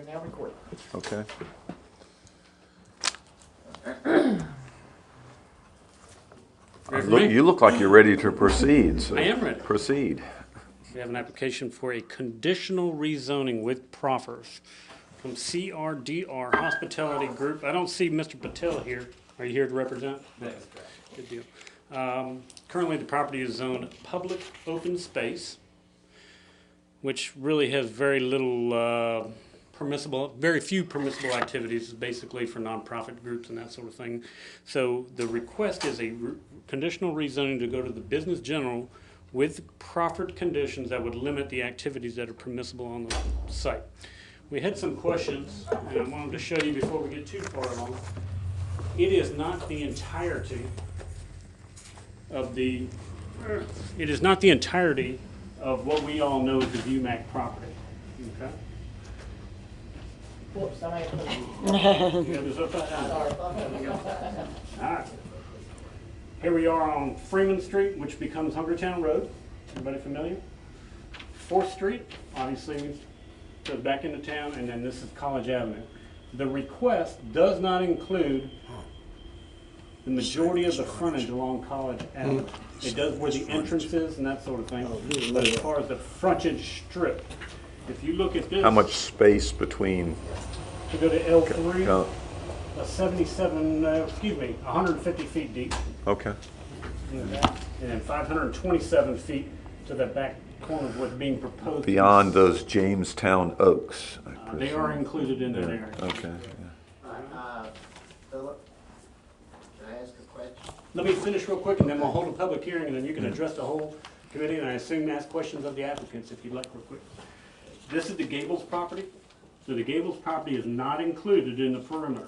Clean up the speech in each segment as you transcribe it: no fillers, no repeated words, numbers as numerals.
are now recording. Okay. You look like you're ready to proceed. So I am ready. Proceed. We have an application for a conditional rezoning with proffers from CRDR Hospitality Group. I don't see Mr. Patel here. Are you here to represent? That's correct. Good deal. Currently, the property is zoned public open space, which really has very little very few permissible activities, basically for nonprofit groups and that sort of thing. So the request is a conditional rezoning to go to the business general with proffered conditions that would limit the activities that are permissible on the site. We had some questions, and I wanted to show you before we get too far along. It is not the entirety of what we all know as the ViewMac property. Okay? Whoops, I ain't You have this upside down. All right. Here we are on Freeman Street, which becomes Hungertown Road. Everybody familiar? 4th Street, obviously, goes back into town, and then this is College Avenue. The request does not include the majority of the frontage along College Avenue. It does where the entrance is and that sort of thing. But as far as the frontage strip, if you look at this. How much space between? To go to L3, Uh, 150 feet deep. okay. And then 527 feet to the back corner of what's being proposed. Beyond those Jamestown Oaks. I They presume. are included in that area. Okay. Philip, can I ask a question? Let me finish real quick, and then we'll hold a public hearing, and then you can address the whole committee, and I assume ask questions of the applicants if you'd like real quick. This is the Gables property. So the Gables property is not included in the perimeter,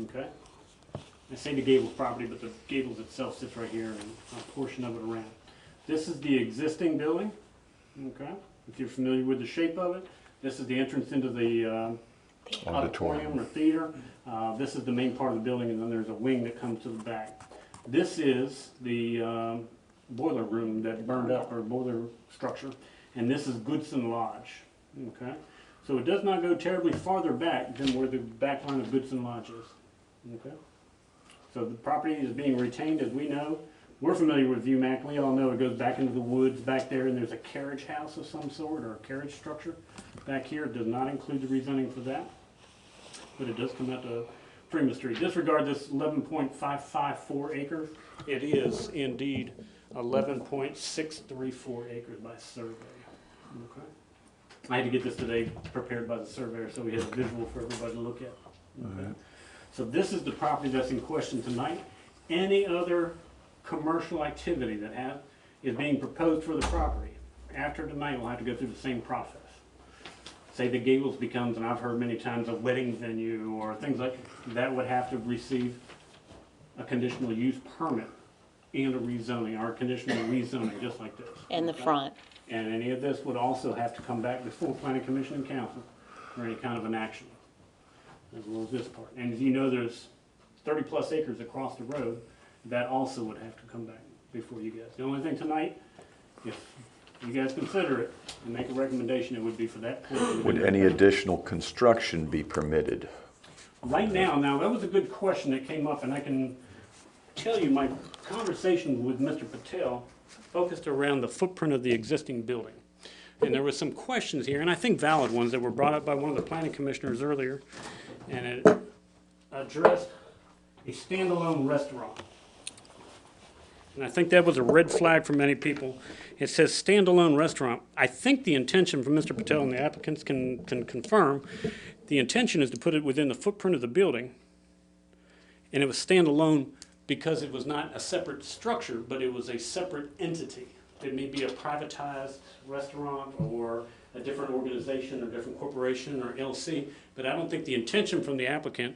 okay? I say the Gables property, but the Gables itself sits right here and a portion of it around. This is the existing building, okay? If you're familiar with the shape of it, this is the entrance into the auditorium or theater. This is the main part of the building, and then there's a wing that comes to the back. This is the boiler room that burned up, or boiler structure, and this is Goodson Lodge, okay? So it does not go terribly farther back than where the back line of Goodson Lodge is, okay? So the property is being retained, as we know. We're familiar with ViewMac. We all know it goes back into the woods back there, and there's a carriage house of some sort, or a carriage structure back here. It does not include the rezoning for that, but it does come out to Freeman Street. Disregard this 11.554 acres. It is indeed 11.634 acres by survey, okay? I had to get this today prepared by the surveyor, so we had a visual for everybody to look at. Okay. So this is the property that's in question tonight. Any other commercial activity that is being proposed for the property after tonight will have to go through the same process. Say the Gables becomes, and I've heard many times, a wedding venue or things like that, would have to receive a conditional use permit and a rezoning, or a conditional rezoning, just like this. In the front. And any of this would also have to come back before Planning Commission and Council for any kind of an action, as well as this part. And as you know, there's 30+ acres across the road. That also would have to come back before you guys. The only thing tonight, if you guys consider it and make a recommendation, it would be for that portion. Would any additional construction be permitted? Right now, that was a good question that came up, and I can tell you my conversation with Mr. Patel focused around the footprint of the existing building. And there were some questions here, and I think valid ones, that were brought up by one of the planning commissioners earlier, and it addressed a standalone restaurant. And I think that was a red flag for many people. It says standalone restaurant. I think the intention from Mr. Patel, and the applicants can confirm, the intention is to put it within the footprint of the building, and it was standalone because it was not a separate structure, but it was a separate entity. It may be a privatized restaurant or a different organization or different corporation or LC, but I don't think the intention from the applicant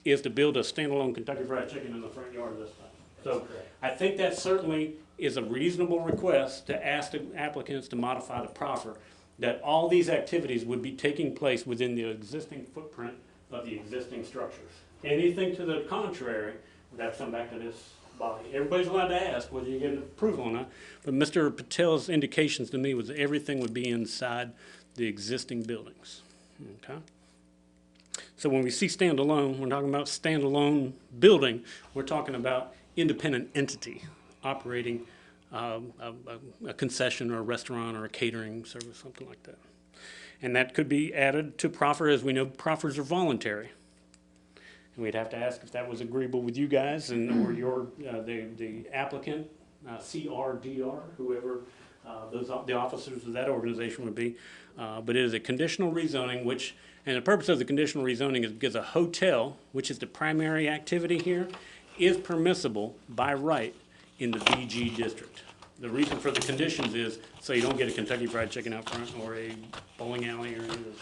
is to build a standalone Kentucky Fried Chicken in the front yard of this time. So I think that certainly is a reasonable request to ask the applicants to modify the proffer, that all these activities would be taking place within the existing footprint of the existing structures. Anything to the contrary, would have to come back to this body. Everybody's allowed to ask whether you get approval or not, but Mr. Patel's indications to me was that everything would be inside the existing buildings. Okay? So when we see standalone, we're talking about standalone building, we're talking about independent entity operating a concession or a restaurant or a catering service, something like that. And that could be added to proffer, as we know, proffers are voluntary. And we'd have to ask if that was agreeable with you guys and, or your, the applicant, CRDR, whoever the officers of that organization would be. But it is a conditional rezoning, which, and the purpose of the conditional rezoning is because a hotel, which is the primary activity here, is permissible by right in the BG district. The reason for the conditions is so you don't get a Kentucky Fried Chicken out front or a bowling alley or any of those.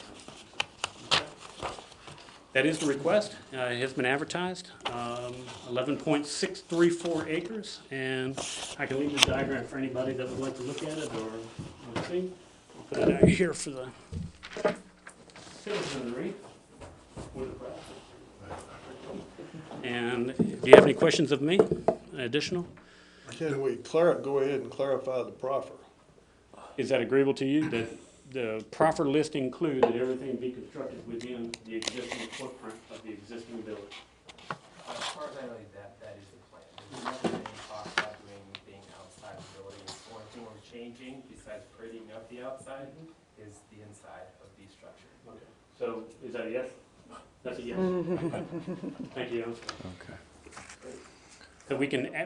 That is the request. It has been advertised, 11.634 acres, and I can leave the diagram for anybody that would like to look at it or let's see. I'll put it out here for the citizenry. And do you have any questions of me, additional? Can we go ahead and clarify the proffer? Is that agreeable to you, that the proffer list include that everything be constructed within the existing footprint of the existing building? As far as I know, that is the plan. There's never been any talk about doing anything outside the building. The only thing we're changing, besides prettying up the outside, is the inside of the structure. Okay. So is that a yes? That's a yes. Thank you. Okay. So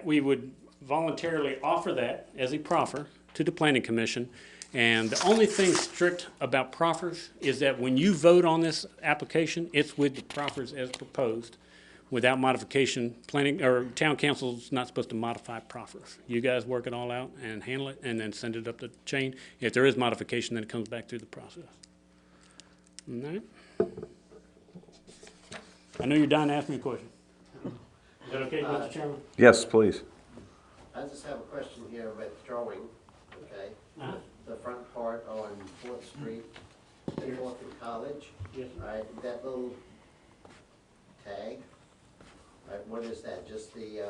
we would voluntarily offer that as a proffer to the planning commission. And the only thing strict about proffers is that when you vote on this application, it's with the proffers as proposed. Without modification, planning, or town council's not supposed to modify proffers. You guys work it all out and handle it and then send it up the chain. If there is modification, then it comes back through the process. All right? I know you're dying to ask me a question. Is that okay, Mr. Chairman? Yes, please. I just have a question here with drawing, okay? Uh-huh. The front part on Fourth Street, Fourth and College, Yes. all right, that little tag, all right, what is that, just the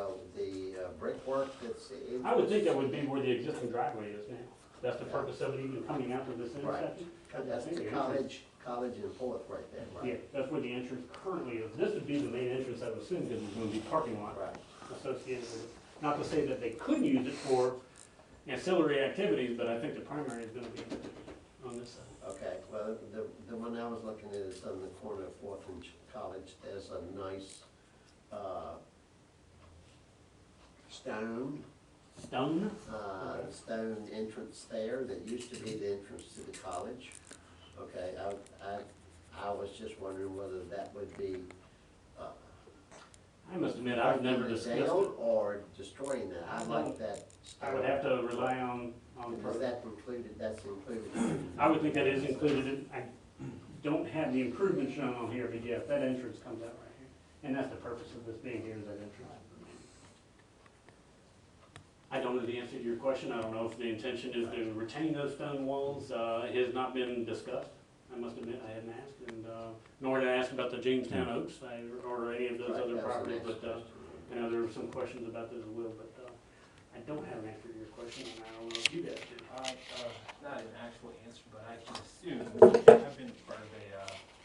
brickwork that's in? I would think that would be where the existing driveway is now. That's the purpose of it even coming out to this Right. intersection. That's the college and Fourth right there, Yeah, right? that's where the entrance currently is. This would be the main entrance, I would assume, because there's gonna be parking lot Right. associated with it. Not to say that they couldn't use it for ancillary activities, but I think the primary is gonna be on this side. Okay, well, the one I was looking at is on the corner of Fourth and College. There's a nice, stone stone entrance there that used to be the entrance to the college. Okay, I was just wondering whether that would be, I must admit, I've never knocking it discussed down it. or destroying that. I like that I would stone. have to rely on the Is person. that included, that's included? I would think that is included. I don't have the improvement shown on here, but yes, that entrance comes out right here. And that's the purpose of this being here, is that entrance. I don't know the answer to your question. I don't know if the intention is to retain those stone walls. It has not been discussed. I must admit, I hadn't asked, and nor did I ask about the Jamestown Oaks or any of those Right, other that was the properties, next but question. I know there were some questions about those as well, but I don't have an answer to your question, and I don't know if you guys do. Not an actual answer, but I can assume, I've been part of a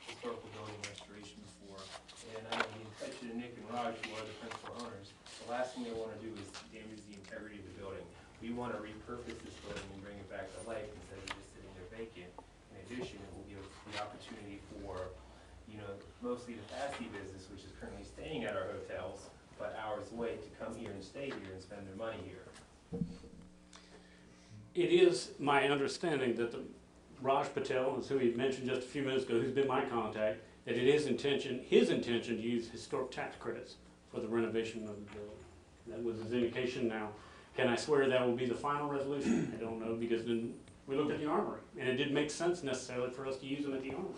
historical building restoration before, and I know the intention of Nick and Raj, who are the principal owners, the last thing they wanna do is damage the integrity of the building. We wanna repurpose this building and bring it back to life instead of just sitting there vacant. In addition, it will give the opportunity for, mostly the Fasty business, which is currently staying at our hotels, but hours away, to come here and stay here and spend their money here. It is my understanding that Raj Patel, is who he mentioned just a few minutes ago, who's been my contact, that it is his intention to use historic tax credits for the renovation of the building. That was his indication. Now, can I swear that will be the final resolution? I don't know, because then we looked at the armory, and it didn't make sense necessarily for us to use them at the armory,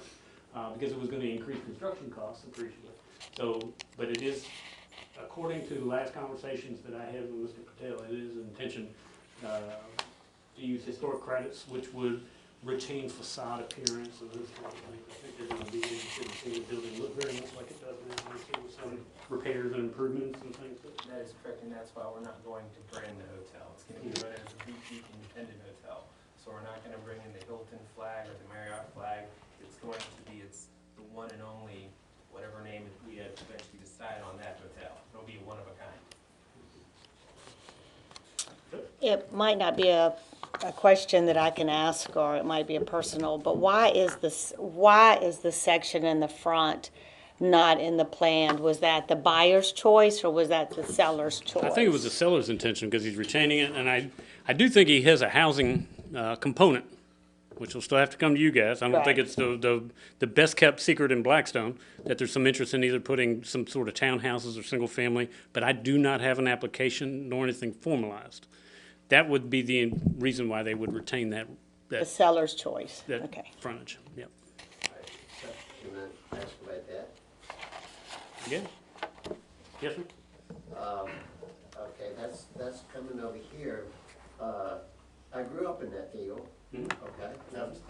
because it was gonna increase construction costs appreciably. So, but it is, according to the last conversations that I had with Mr. Patel, it is intention, to use historic credits, which would retain facade appearance and those kind of things. I think they're gonna be interested in seeing the building look very much like it does now, with some repairs and improvements and things. That is correct, and that's why we're not going to brand the hotel. It's gonna be run as a boutique independent hotel. So we're not gonna bring in the Hilton flag or the Marriott flag. It's going to be, it's the one and only, whatever name we had eventually decide on that hotel. It'll be one of a kind. It might not be a question that I can ask, or it might be a personal, but why is the section in the front not in the plan? Was that the buyer's choice, or was that the seller's choice? I think it was the seller's intention, because he's retaining it, and I do think he has a housing component, which will still have to come to you guys. I don't think Right. it's the best-kept secret in Blackstone, that there's some interest in either putting some sort of townhouses or single-family, but I do not have an application nor anything formalized. That would be the reason why they would retain that The seller's choice, that okay. frontage, yep. Can I ask about that? Yeah. Yes, sir? Okay, that's coming over here. I grew up in that field, Mhm. okay?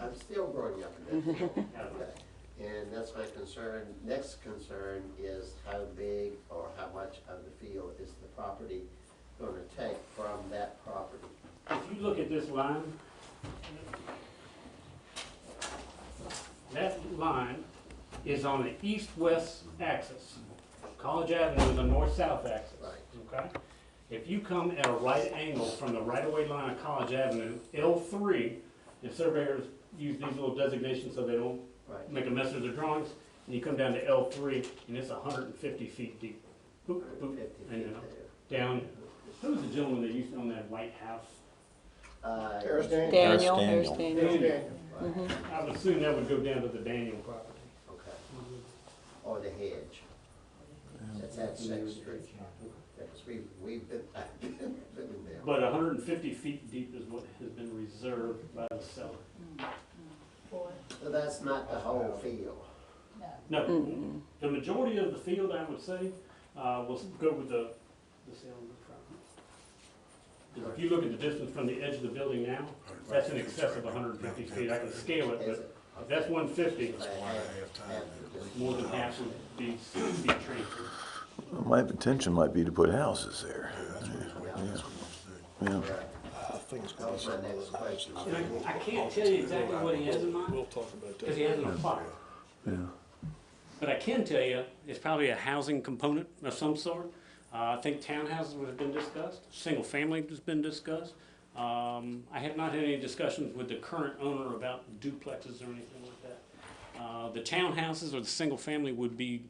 I'm still growing up in that field, okay? And that's my concern. Next concern is how big or how much of the field is the property gonna take from that property? If you look at this line, that line is on the east-west axis. College Avenue is a north-south axis. Right. Okay? If you come at a right angle from the right-of-way line of College Avenue, L3, the surveyors use these little designations so they don't Right. make a mess of their drawings, and you come down to L3, and it's 150 feet deep. Boop, boop, 50 and, feet down. Who was the gentleman that used to own that White House? there. Harris Daniel. Daniel, Daniel. there's Daniel. Daniel. I would assume that would go down to the Daniel property. Okay. Or the hedge. That's at Sixth Street. Because we've been, I've been living there. But 150 feet deep is what has been reserved by the seller. So that's not the whole field. No, the majority of the field, I would say, will go with the sale in the front. 'Cause if you look at the distance from the edge of the building now, that's in excess of 150 feet. I can scale it, Is but it? if that's 150, Half of it. more than half would be transferred. My intention might be to put houses there. Yeah. Right. I think it's That gonna be was my some next other question. And I can't tell you exactly what he has in mind, We'll talk about because that. he hasn't applied. Yeah. But I can tell you, it's probably a housing component of some sort. I think townhouses would have been discussed, single family has been discussed. I have not had any discussions with the current owner about duplexes or anything like that. The townhouses or the single family would be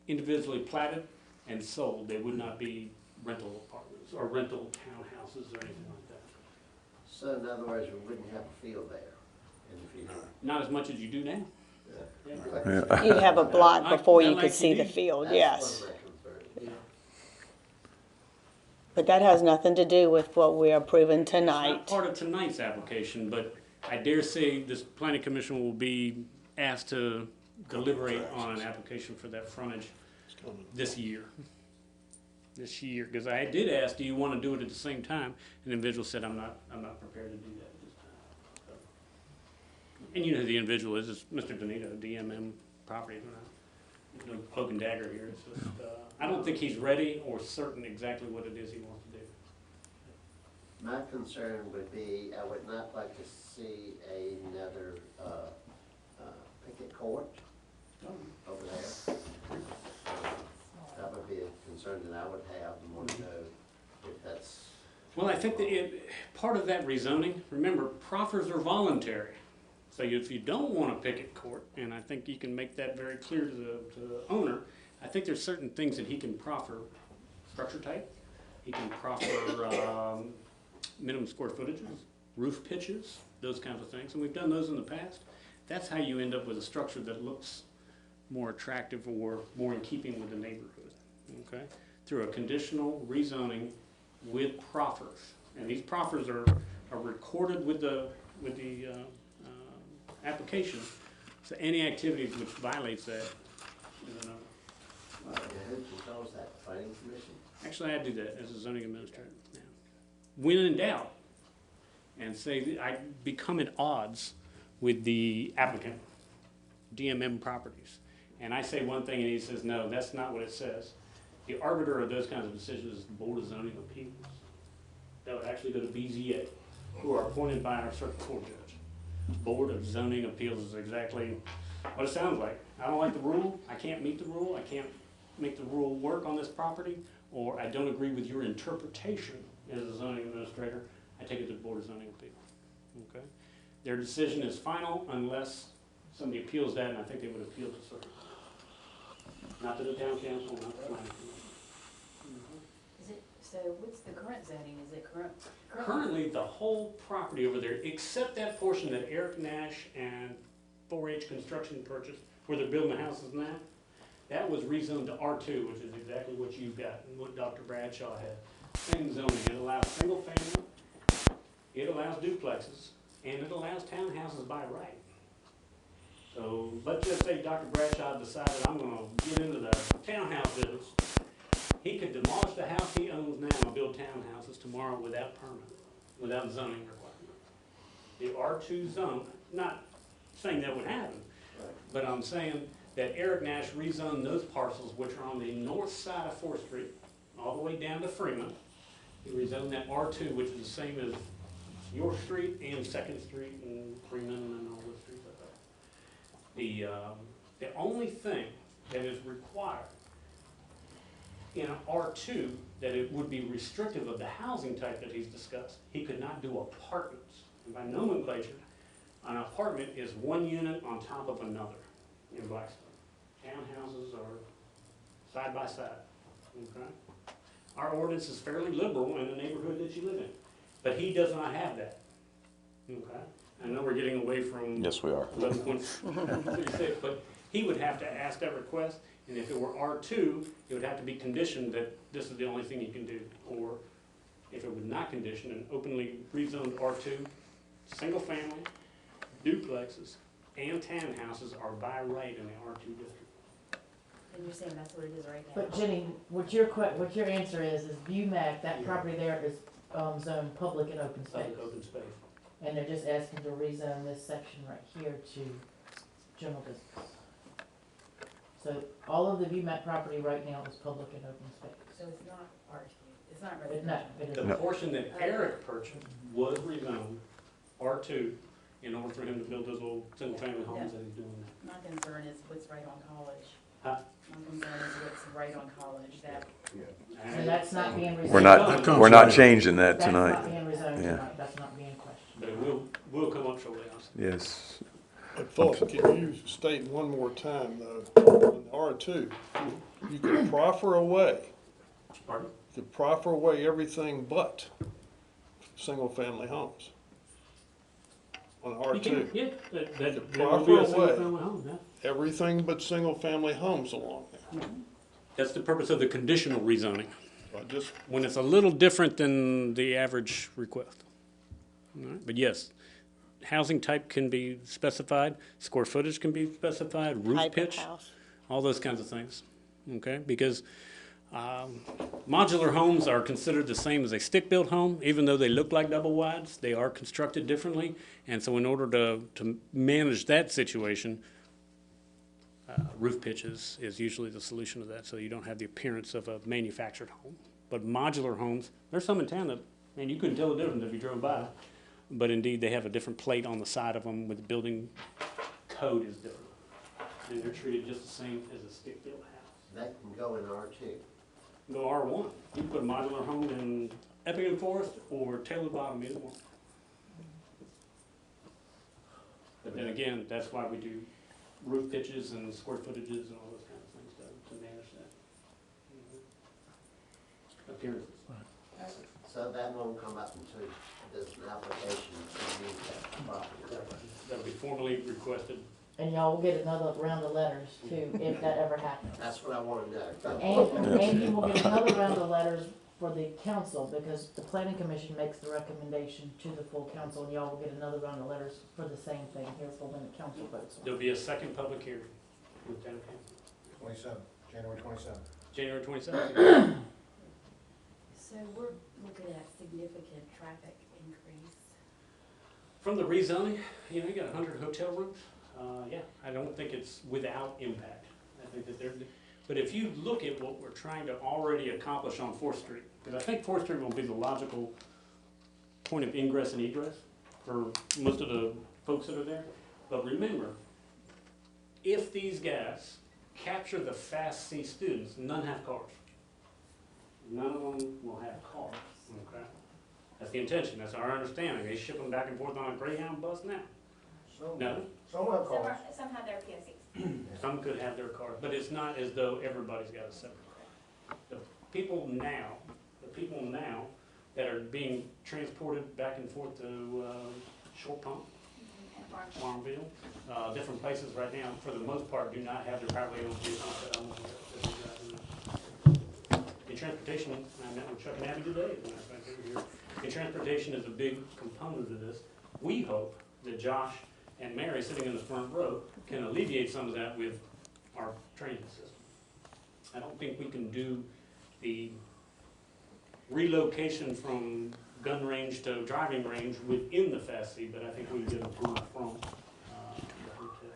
individually platted and sold. They would not be rental apartments or rental townhouses or anything like that. So in other words, we wouldn't have a field there in the future. Not as much as you do now. Yeah. Yeah. You'd have a block I before you like could to see do- the field, That's yes. one of my concerns. But that has nothing to do with what we're approving It's tonight. not part of tonight's application, but I dare say this planning commission will be asked to deliberate on an application for that frontage this year. This year, because I did ask, do you want to do it at the same time? And the individual said, I'm not prepared to do that at this time. So. And you know who the individual is, it's Mr. Donito, DMM Properties. There's no cloak and dagger here. It's just, I don't think he's ready or certain exactly what it is he wants to do. My concern would be, I would not like to see another picket court over there. That would be a concern that I would have and want to know if that's, Well, I think that part of that rezoning, remember, proffers are voluntary. So if you don't want a picket court, and I think you can make that very clear to the owner, I think there's certain things that he can proffer, structure type, he can proffer minimum square footages, roof pitches, those kinds of things, and we've done those in the past. That's how you end up with a structure that looks more attractive or more in keeping with the neighborhood, okay? Through a conditional rezoning with proffers. And these proffers are recorded with the application. So any activity which violates that is a no. who controls that, the planning commission? Actually, I do that as a zoning administrator. Yeah. When in doubt, and say that I become at odds with the applicant, DMM Properties, and I say one thing and he says, no, that's not what it says. The arbiter of those kinds of decisions is the Board of Zoning Appeals. That would actually go to BZA, who are appointed by our circuit court judge. Board of Zoning Appeals is exactly what it sounds like. I don't like the rule, I can't meet the rule, I can't make the rule work on this property, or I don't agree with your interpretation as a zoning administrator, I take it to the Board of Zoning Appeals. Okay? Their decision is final unless somebody appeals that, and I think they would appeal to circuit. Not to the town council, not to the planning commission. Is it, so what's the current zoning? Is it Currently, the whole property over there, except that portion that Eric Nash and 4H Construction purchased, where they're building the houses now, that was rezoned to R2, which is exactly what you've got and what Dr. Bradshaw had. Same zoning, it allows single family, it allows duplexes, and it allows townhouses by right. So let's just say Dr. Bradshaw decided, I'm gonna get into the townhouse business. He could demolish the house he owns now and build townhouses tomorrow without permit, without zoning requirement. The R2 zone, not saying that would happen, but I'm saying that Eric Nash rezoned those parcels which are on the north side of 4th Street, all the way down to Freeman. He rezoned that R2, which is the same as York Street and 2nd Street and Freeman and all those streets like that. The only thing that is required in an R2, that it would be restrictive of the housing type that he's discussed, he could not do apartments. And by nomenclature, an apartment is one unit on top of another in Blackstone. Townhouses are side by side, okay? Our ordinance is fairly liberal in the neighborhood that you live in, but he does not have that, okay? I know we're getting away from Yes, we are. 11.36, but he would have to ask that request, and if it were R2, it would have to be conditioned that this is the only thing he can do. Or if it was not conditioned, an openly rezoned R2, single family, duplexes, and townhouses are by right in the R2 district. and you're saying that's what it is right now? But Jenny, what your answer is BUMAC, that property there is, zoned public and open space. Public open space. And they're just asking to rezone this section right here to general business. So all of the BUMAC property right now is public and open space. So it's not R2, it's not But no, residential? it The isn't. portion that Eric purchased was rezoned R2 in order for him to build those little single-family homes that he's doing now. My concern is what's right on College. Huh? My concern is what's right on College, that, So that's not being rezoned. We're not changing that That's not tonight. being rezoned Yeah. tonight, that's not being questioned. But it will come up shortly, I'll say. Yes. But Philip, can you state one more time though, in R2, you can proffer away, Pardon? you can proffer away everything but single-family homes on You can, R2. yeah, that will be Proper a way. single-family home, yeah. Everything but single-family homes along there. That's the purpose of the conditional rezoning, I just, when it's a little different than the average request. All right, but yes, housing type can be specified, square footage can be specified, roof Type of pitch, house. all those kinds of things, okay? Because modular homes are considered the same as a stick-built home, even though they look like double wides, they are constructed differently. And so in order to manage that situation, roof pitch is usually the solution to that, so you don't have the appearance of a manufactured home. But modular homes, there's some in town that, man, you couldn't tell the difference if you drove by. But indeed, they have a different plate on the side of them with the building code is different. And they're treated just the same as a stick-built house. That can go in R2. Go R1. You can put a modular home in Effingham Forest or Taylor Bottom, either one. But then again, that's why we do roof pitches and square footages and all those kind of things to manage that. Appearances. So that won't come up until there's an application to use that property. That'll be formally requested. And y'all will get another round of letters too, if that ever happens. That's what I want to know. And you will get another round of letters for the council, because the planning commission makes the recommendation to the full council, and y'all will get another round of letters for the same thing here for when the council votes on it. There'll be a second public hearing with town council. January 27th. January 27th. so we're looking at significant traffic increase. From the rezoning, you know, you got 100 hotel rooms. Yeah, I don't think it's without impact. I think that but if you look at what we're trying to already accomplish on 4th Street, because I think 4th Street will be the logical point of ingress and egress for most of the folks that are there. But remember, if these guys capture the Fast C students, none have cars. None of them will have cars, okay? That's the intention, that's our understanding. They ship them back and forth on a Greyhound bus now. No, Some have cars. Some have their PSCs. some could have their cars, but it's not as though everybody's got a separate car. The people now that are being transported back and forth to Short Pump, Farmville, different places right now, for the most part, do not have their privately owned vehicles that own in transportation. I met with Chuck and Abby today, as a matter of fact, they were here. And transportation is a big component of this. We hope that Josh and Mary, sitting in the front row, can alleviate some of that with our training system. I don't think we can do the relocation from gun range to driving range within the FASC, but I think we can get approval from the hotel.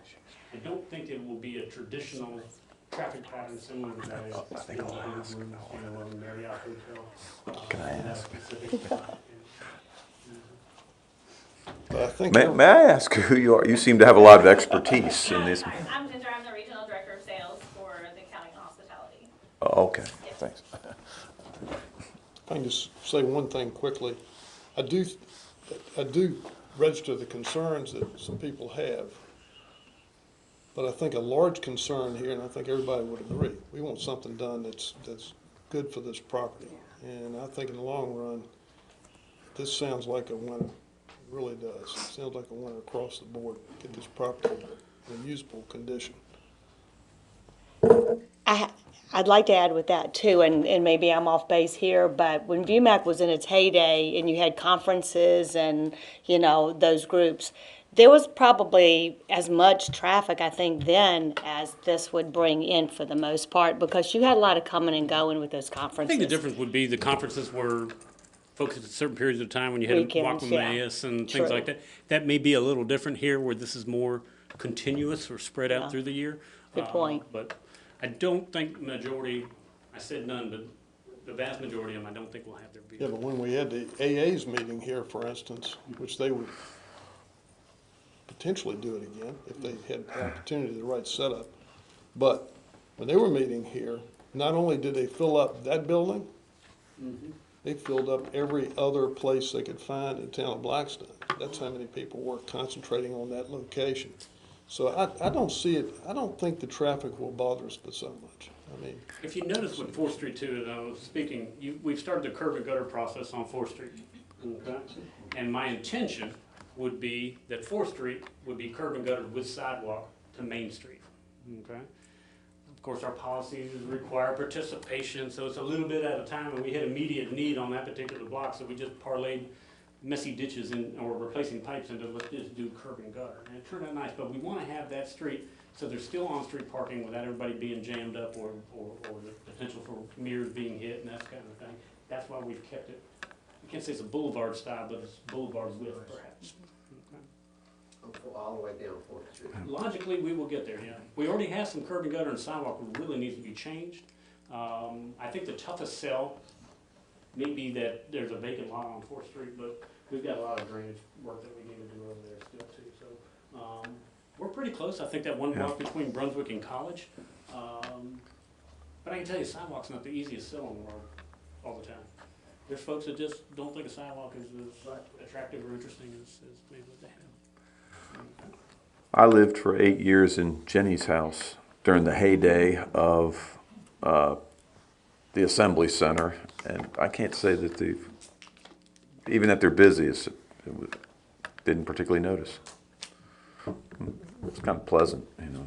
I don't think it will be a traditional traffic pattern similar to that. I think I'll ask. Marriott Hotel. Can I ask? But I think. May I ask who you are? You seem to have a lot of expertise in this. I'm Ginger, I'm the regional director of sales for the County Hospitality. Oh, okay, thanks. I can just say one thing quickly. I do register the concerns that some people have. But I think a large concern here, and I think everybody would agree, we want something done that's good for this property. And I think in the long run, this sounds like a winner. It really does. It sounds like a winner across the board. Get this property in usable condition. I'd like to add with that too, and maybe I'm off base here, but when VMAC was in its heyday and you had conferences and, you know, those groups, there was probably as much traffic, I think, then as this would bring in for the most part, because you had a lot of coming and going with those I conferences. think the difference would be the conferences were focused at certain periods of time when you had to walk Weekends, with yeah. Emmaus and True. things like that. That may be a little different here where this is more continuous or spread out Yeah. through the year. Good point. But I don't think majority, I said none, but the vast majority of them, I don't think will have their Yeah, vehicle. but when we had the AA's meeting here, for instance, which they would potentially do it again if they had the opportunity, the right setup. But when they were meeting here, not only did they fill up that building, they filled up every other place they could find in the town of Blackstone. That's how many people were concentrating on that location. So I don't see it, I don't think the traffic will bother us but so much. I mean, If you notice with 4th Street too, and I was speaking, we've started the curb and gutter process on 4th Street. Okay? And my intention would be that 4th Street would be curb and guttered with sidewalk to Main Street. Okay? Of course, our policies require participation, so it's a little bit at a time, and we had immediate need on that particular block, so we just parlayed messy ditches in, or replacing pipes into, let's just do curb and gutter. And it turned out nice, but we want to have that street, so there's still on-street parking without everybody being jammed up or the potential for mirrors being hit and that kind of thing. That's why we've kept it, I can't say it's a boulevard style, but it's boulevard width perhaps. All the way down 4th Street. Logically, we will get there, yeah. We already have some curb and gutter and sidewalk that really needs to be changed. I think the toughest sell may be that there's a vacant lot on 4th Street, but we've got a lot of drainage work that we need to do over there still too. So, we're pretty close. I think that one block between Brunswick and College. But I can tell you, sidewalk's not the easiest sell in the world all the time. There's folks that just don't think a sidewalk is as attractive or interesting as maybe what they have. I lived for 8 years in Jenny's house during the heyday of the Assembly Center, and I can't say that even at their busiest, didn't particularly notice. It's kind of pleasant, you know.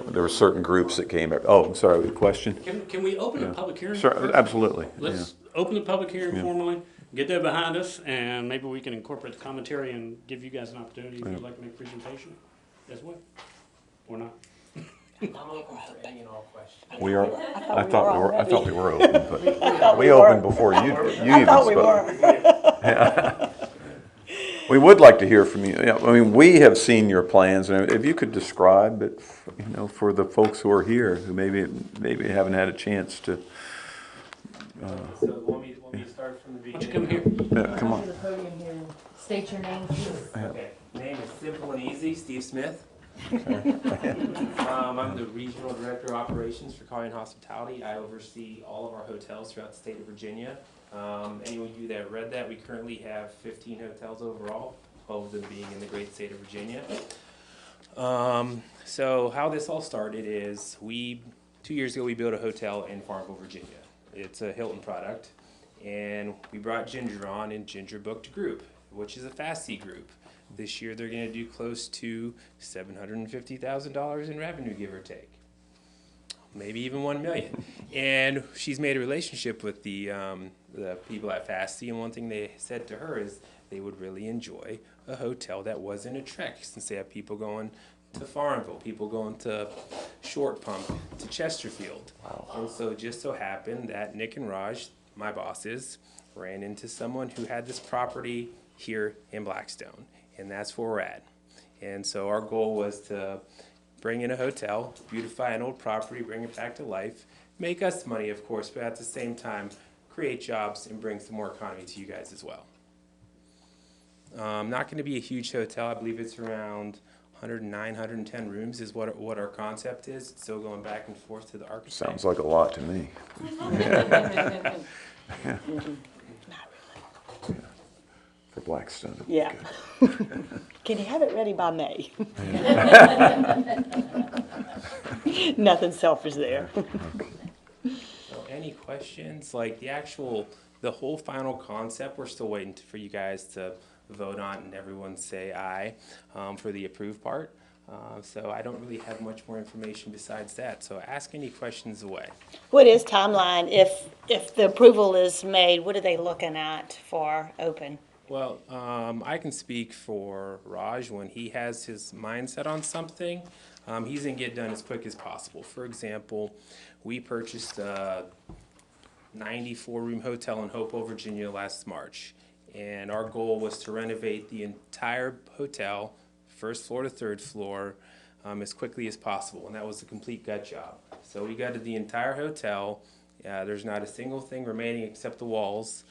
There were certain groups that came. Oh, I'm sorry, a question? Can we open a public hearing? Sure, first? absolutely. Let's open the public hearing formally, get that behind us, and maybe we can incorporate the commentary and give you guys an opportunity if you'd like to make a presentation as well, or not. I'm open for any and all questions. We are. I I thought we were open, but we opened before you even spoke. We would like to hear from you. Yeah, I mean, we have seen your plans, and if you could describe it, you know, for the folks who are here who maybe haven't had a chance to. So want me to start from the Why don't you beginning? come here? Come Come to on. the podium here and state your name, please. Okay, name is simple and easy, Steve Smith. I'm the Regional Director of Operations for Collier Hospitality. I oversee all of our hotels throughout the state of Virginia. Any of you that read that, we currently have 15 hotels overall, 12 of them being in the great state of Virginia. So how this all started is 2 years ago, we built a hotel in Farmville, Virginia. It's a Hilton product, and we brought Ginger on, and Ginger booked a group, which is a FAST group. This year, they're going to do close to $750,000 in revenue, give or take, maybe even $1 million. And she's made a relationship with the people at Fasty, and one thing they said to her is they would really enjoy a hotel that wasn't a trek, since they have people going to Farmville, people going to Short Pump, to Chesterfield. And so it just so happened that Nick and Raj, my bosses, ran into someone who had this property here in Blackstone, and that's where we're at. And so our goal was to bring in a hotel, beautify an old property, bring it back to life, make us money, of course, but at the same time, create jobs and bring some more economy to you guys as well. Not going to be a huge hotel. I believe it's around 109, 110 rooms is what our concept is. It's still going back and forth to the architect. Sounds like a lot to me. For Blackstone. Yeah. Can you have it ready by May? Nothing selfish there. So any questions? Like the whole final concept, we're still waiting for you guys to vote on and everyone say aye for the approved part. So I don't really have much more information besides that. So ask any questions away. What is timeline? If the approval is made, what are they looking at for open? Well, I can speak for Raj. When he has his mindset on something, he's going to get done as quick as possible. For example, we purchased a 94-room hotel in Hopewell, Virginia last March. And our goal was to renovate the entire hotel, first floor to third floor, as quickly as possible. And that was a complete gut job. So we gutted the entire hotel. There's not a single thing remaining except the walls.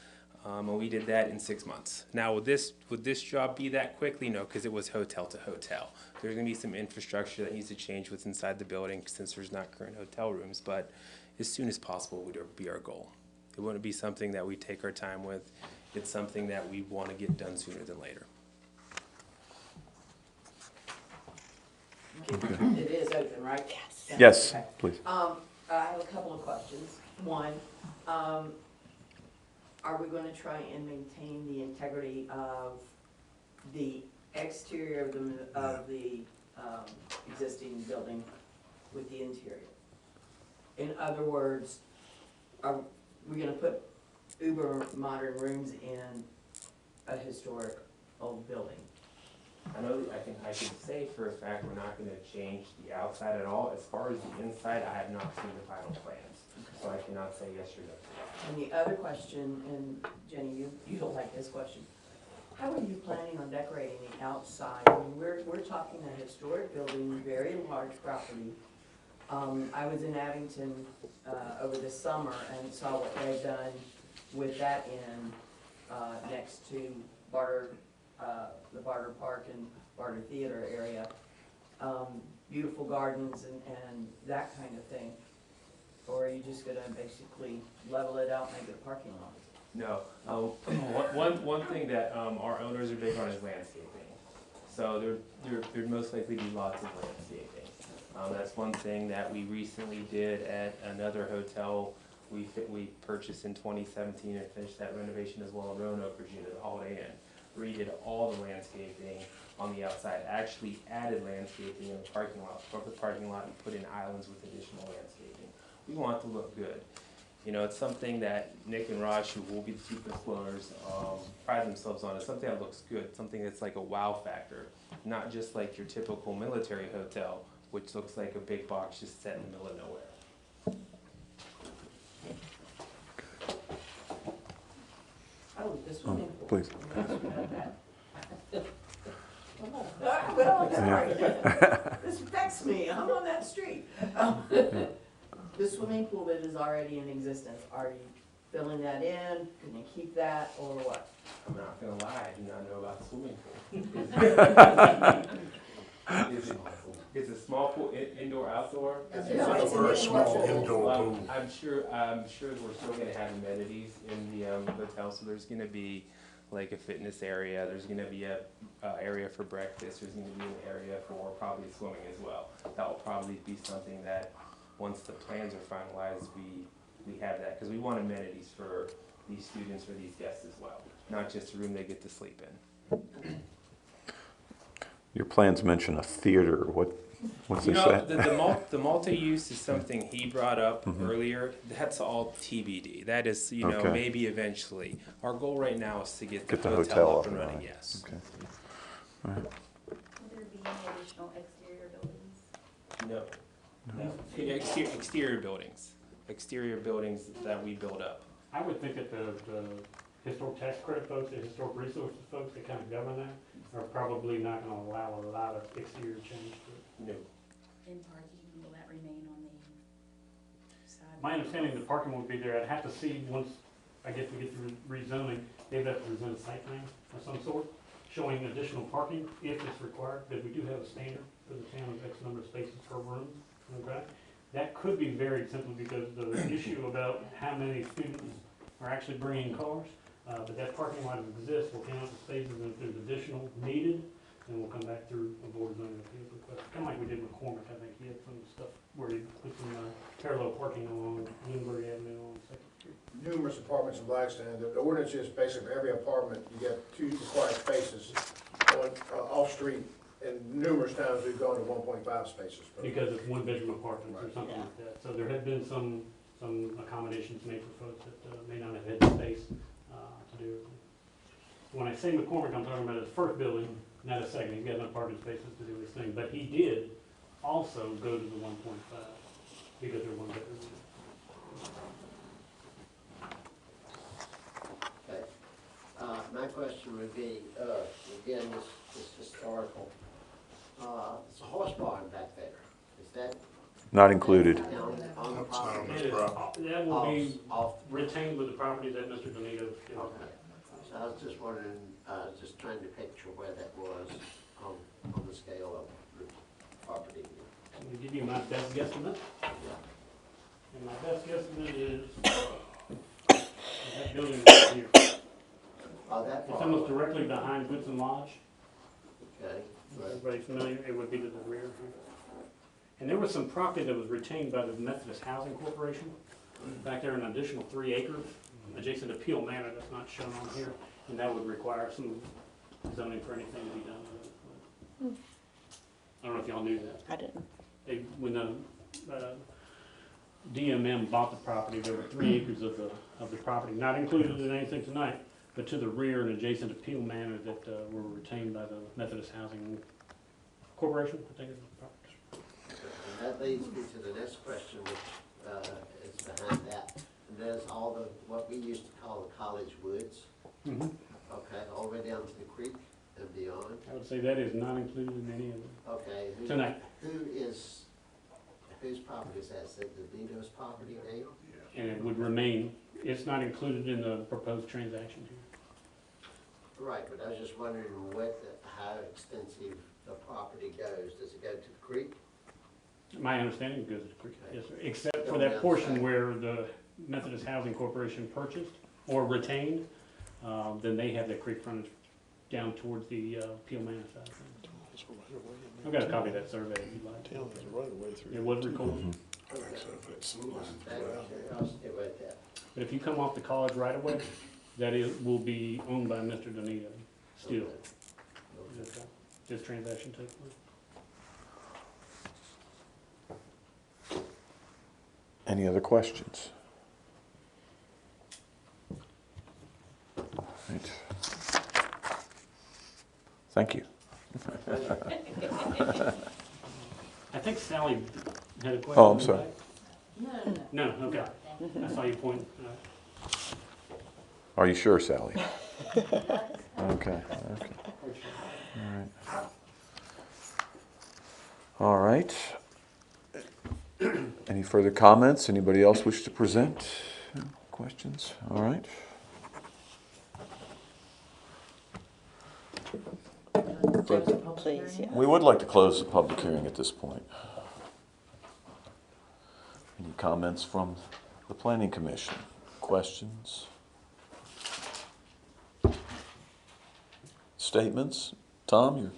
And we did that in 6 months. Now, would this job be that quickly? No, because it was hotel to hotel. There's going to be some infrastructure that needs to change what's inside the building since there's not current hotel rooms. But as soon as possible would be our goal. It wouldn't be something that we take our time with. It's something that we want to get done sooner than later. It is open, right? Yes. Yes, Okay. please. I have a couple of questions. One, are we gonna try and maintain the integrity of the exterior of the existing building with the interior? In other words, are we gonna put uber modern rooms in a historic old building? I can say for a fact we're not going to change the outside at all. As far as the inside, I have not seen the final plans, so I cannot say yes or no. And the other question, and Jenny, you'll like this question. How are you planning on decorating the outside? I mean, we're talking a historic building, very large property. I was in Abington over the summer and saw what they've done with that end next to the Barter Park and Barter Theater area. Beautiful gardens and that kind of thing. Or are you just gonna basically level it out and make it a parking lot? No. One thing that our owners are big on is landscaping. So there'd most likely be lots of landscaping. That's one thing that we recently did at another hotel we purchased in 2017 and finished that renovation as well in Roanoke, Virginia, the Holiday Inn. Redid all the landscaping on the outside, actually added landscaping in the parking lot, broke the parking lot and put in islands with additional landscaping. We want it to look good. You know, it's something that Nick and Raj, who will be the chief explorers, pride themselves on. It's something that looks good, something that's like a wow factor, not just like your typical military hotel, which looks like a big box just set in the middle of nowhere. Oh, this one. Please. Well, I'm sorry. This affects me. I'm on that street. The swimming pool that is already in existence, are you filling that in? Can you keep that or what? I'm not gonna lie, I do not know about the swimming pool. It's a small pool, indoor, outdoor? It's a very small Well, I'm sure we're still gonna have amenities in the hotel, so there's gonna be like a fitness area, there's gonna be a area for breakfast, there's gonna be an area for probably swimming as well. That will probably be something that, once the plans are finalized, we have that, because we want amenities for these students or these guests as well, not just a room they get to sleep in. Your plans mention a theater. What's You they know, say? the multi-use is something he brought up earlier. That's all TBD. That is, Okay. maybe eventually. Our goal right now is to get the Get the hotel hotel up up and and running, running. yes. Okay. Will there be any additional exterior buildings? No. Exterior buildings that we build up. I would think that the historic tax credit folks, the historic resources folks that kind of govern that, are probably not gonna allow a lot of exterior change to it. No. In parking, will that remain on the side? My understanding, the parking won't be there. I'd have to see, once I guess we get to rezoning, they'd have to present a site plan of some sort, showing additional parking if it's required, because we do have a standard for the town of X number of spaces per room, okay? That could be varied simply because the issue about how many students are actually bringing cars, but that parking lot exists, we'll count the spaces, and if there's additional needed, then we'll come back through a board zoning appeals request. Kind of like we did with McCormick, I think he had some stuff where he put some parallel parking along Bloomberg Avenue on Second Street. Numerous apartments in Blackstone. The ordinance is basically for every apartment, you get 2 required spaces on, off-street, and numerous times we've gone to 1.5 spaces. per- Because it's one bedroom apartments or Right. something Yeah. like that. So there have been some accommodations made for folks that may not have had the space to do it. When I say McCormick, I'm talking about his first building, not a second. He's got enough parking spaces to do his thing. But he did also go to the 1.5 because they're one bedroom. Okay. My question would be, again, this historical, there's a horse barn back there. Is that Not included. on the property? It is- That will be Off, retained with the property that Mr. Doneto. okay. So I was just wondering, just trying to picture where that was on the scale of the property. I'm gonna give you my best guesstimate. And my best guesstimate is that building right here. Oh, that It's far almost away. directly behind Woodson Lodge. Okay, If everybody's familiar, it would be to the rear here. And there was some property that was retained by the Methodist Housing Corporation. Back there, an additional 3 acres adjacent to Peel Manor that's not shown on here. And that would require some zoning for anything to be done with it. I don't know if y'all knew that. I didn't. When the DMM bought the property, there were 3 acres of the property, not included in anything tonight, but to the rear and adjacent to Peel Manor that were retained by the Methodist Housing Corporation, I think it's the property. and that leads me to the next question, which is behind that. And there's all the, what we used to call the college woods, okay, all the way down to the creek and beyond. I would say that is not included in any of it Okay, tonight, whose property is that? Is that the Dino's property name? and it would remain, it's not included in the proposed transaction here. Right, but I was just wondering how extensive the property goes. Does it go to the creek? My understanding goes to the creek, yes, sir, except for that portion where the Methodist Housing Corporation purchased or retained, then they have the creek frontage down towards the Peel Manor side. of things. I've got a copy of that survey if you'd like. Town has a right of way through. It was recorded, Out of curiosity about that. but if you come off the college right away, that will be owned by Mr. Doneto still. Okay. This transaction takes place. Any other questions? Right. Thank you. I think Sally had a question. Oh, I'm sorry. No, okay. I saw you point. Are you sure, Sally? Okay. All right. Any further comments? Anybody else wish to present? Questions? All right. close the public Please, hearing? yeah. We would like to close the public hearing at this point. Any comments from the planning commission? Questions? Statements? Tom, you're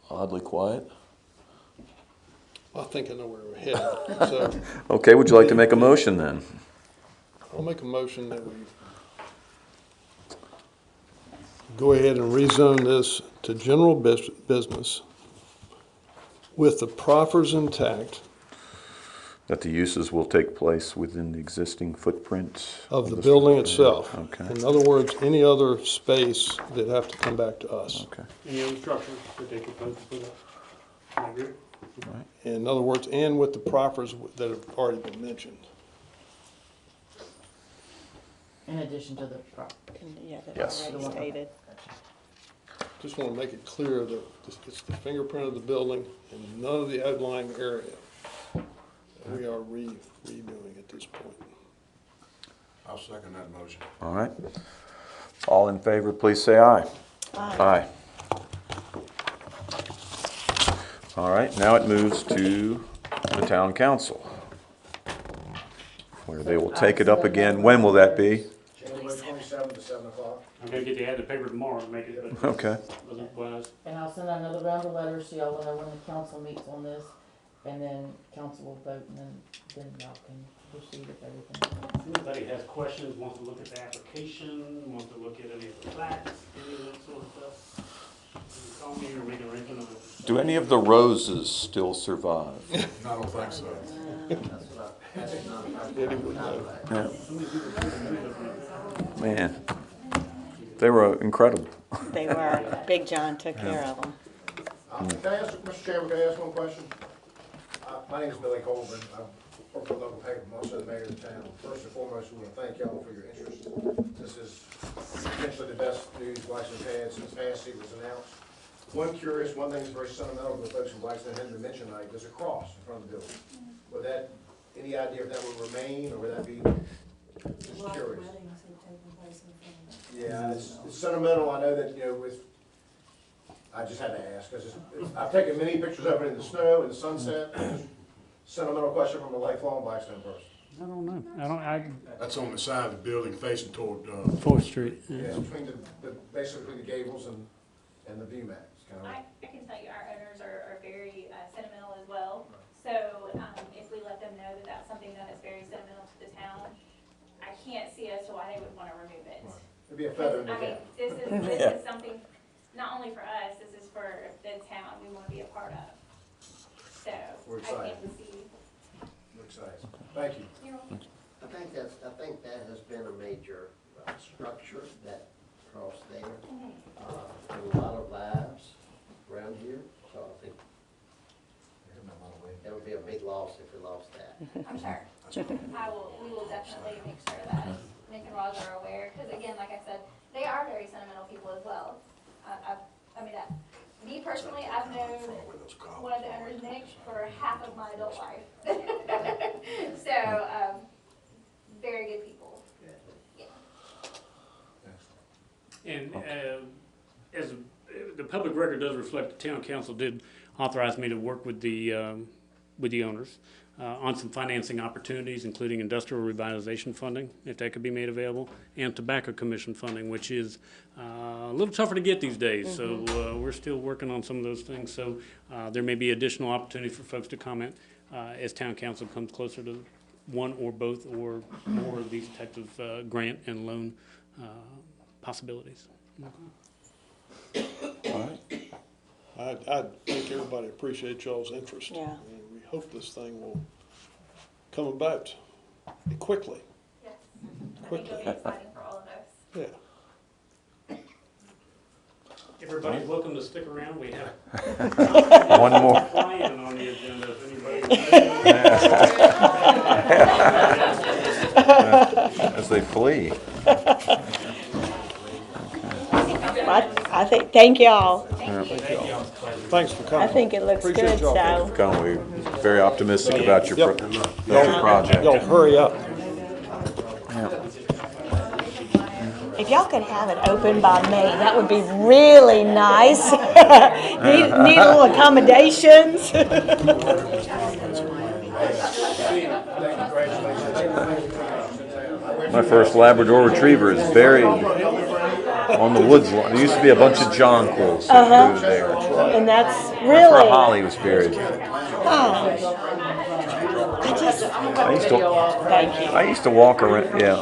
oddly quiet. I think I know where we're headed. So Okay, would you like to make a motion then? I'll make a motion that we go ahead and rezone this to general business with the proffers intact That the uses will take place within the existing footprint? of the building itself. Okay. In other words, any other space that have to come back to us. Okay, Any other structures that they propose to put up? I agree. all right. In other words, and with the proffers that have already been mentioned. In addition to the Yeah, that's Yes. already stated. Just want to make it clear that it's the fingerprint of the building and none of the outlying area that we are redoing at this point. I'll second that motion. All right. All in favor, please say aye. Aye. All right, now it moves to the town council, where they will take it up again. When will that be? January 27th to 7 o'clock. I'm gonna get the ad in the paper tomorrow to make it, but Okay. wasn't wise. And I'll send out another round of letters, so y'all will know when the council meets on this, and then council will vote, and then y'all can proceed with everything. If anybody has questions, wants to look at the application, wants to look at any of the plats, any of that sort of stuff, you can call me or make an arrangement on it. Do any of the roses still survive? I don't think so. That's not Eddie would know. Yeah. Man, they were incredible. They were. Big John took care of them. Can I ask, Mr. Chairman, can I ask one question? My name is Billy Colburn. I work for the local paper, I'm also the mayor of the town. First and foremost, we want to thank y'all for your interest. This is potentially the best news Blackson's had since PASC was announced. One thing that's very sentimental to the folks in Blackston hadn't been mentioned tonight, there's a cross in front of the building. Would that, any idea if that would remain, or would that be, just curious? Yeah, it's sentimental. I know that, I just had to ask, because I've taken many pictures of it in the snow, in the sunset. Sentimental question from a lifelong Blackstone person. I don't know, That's on the side of the building facing toward, Fourth Street. yeah, between basically the gables and the VMAX, kind of. I can tell you, our owners are very sentimental as well. So if we let them know that that's something that is very sentimental to the town, I can't see as to why they would want to remove it. It'd be a feather in the I mean, cap. this is something, not only for us, this is for the town we want to be a part of. So We're I can't excited. see. We're excited. Thank you. I think that has been a major structure, that cross there. And a lot of lives around here, so I think it would be a big loss if we lost that. I'm sure. We will definitely make sure that Nick and Roz are aware, because again, like I said, they are very sentimental people as well. Me personally, I've known one of the owners, Nick, for half of my adult life. So, very good people. Yeah. And as the public record does reflect, the town council did authorize me to work with the owners on some financing opportunities, including industrial revitalization funding, if that could be made available, and tobacco commission funding, which is a little tougher to get these days. So we're still working on some of those things. So there may be additional opportunity for folks to comment as town council comes closer to one or both or more of these types of grant and loan possibilities. All right. I think everybody appreciates y'all's interest. Yeah. And we hope this thing will come about quickly. Yes. I think it'll be exciting for all of us. Yeah. Everybody's welcome to stick around. We have One more. plan on the agenda if anybody. As they flee. I think, thank y'all. Thanks for coming. I think it looks Appreciate good, y'all. so. Come, we're very optimistic about your, Yep. about your project. Y'all hurry up. If y'all could have it open by May, that would be really nice. Need a little accommodations. My first Labrador Retriever is buried on the woods line. There used to be a bunch of jonquils that grew there. And that's That's where really, Holly was buried. I just, I used to thank you. I used to walk around. Yeah.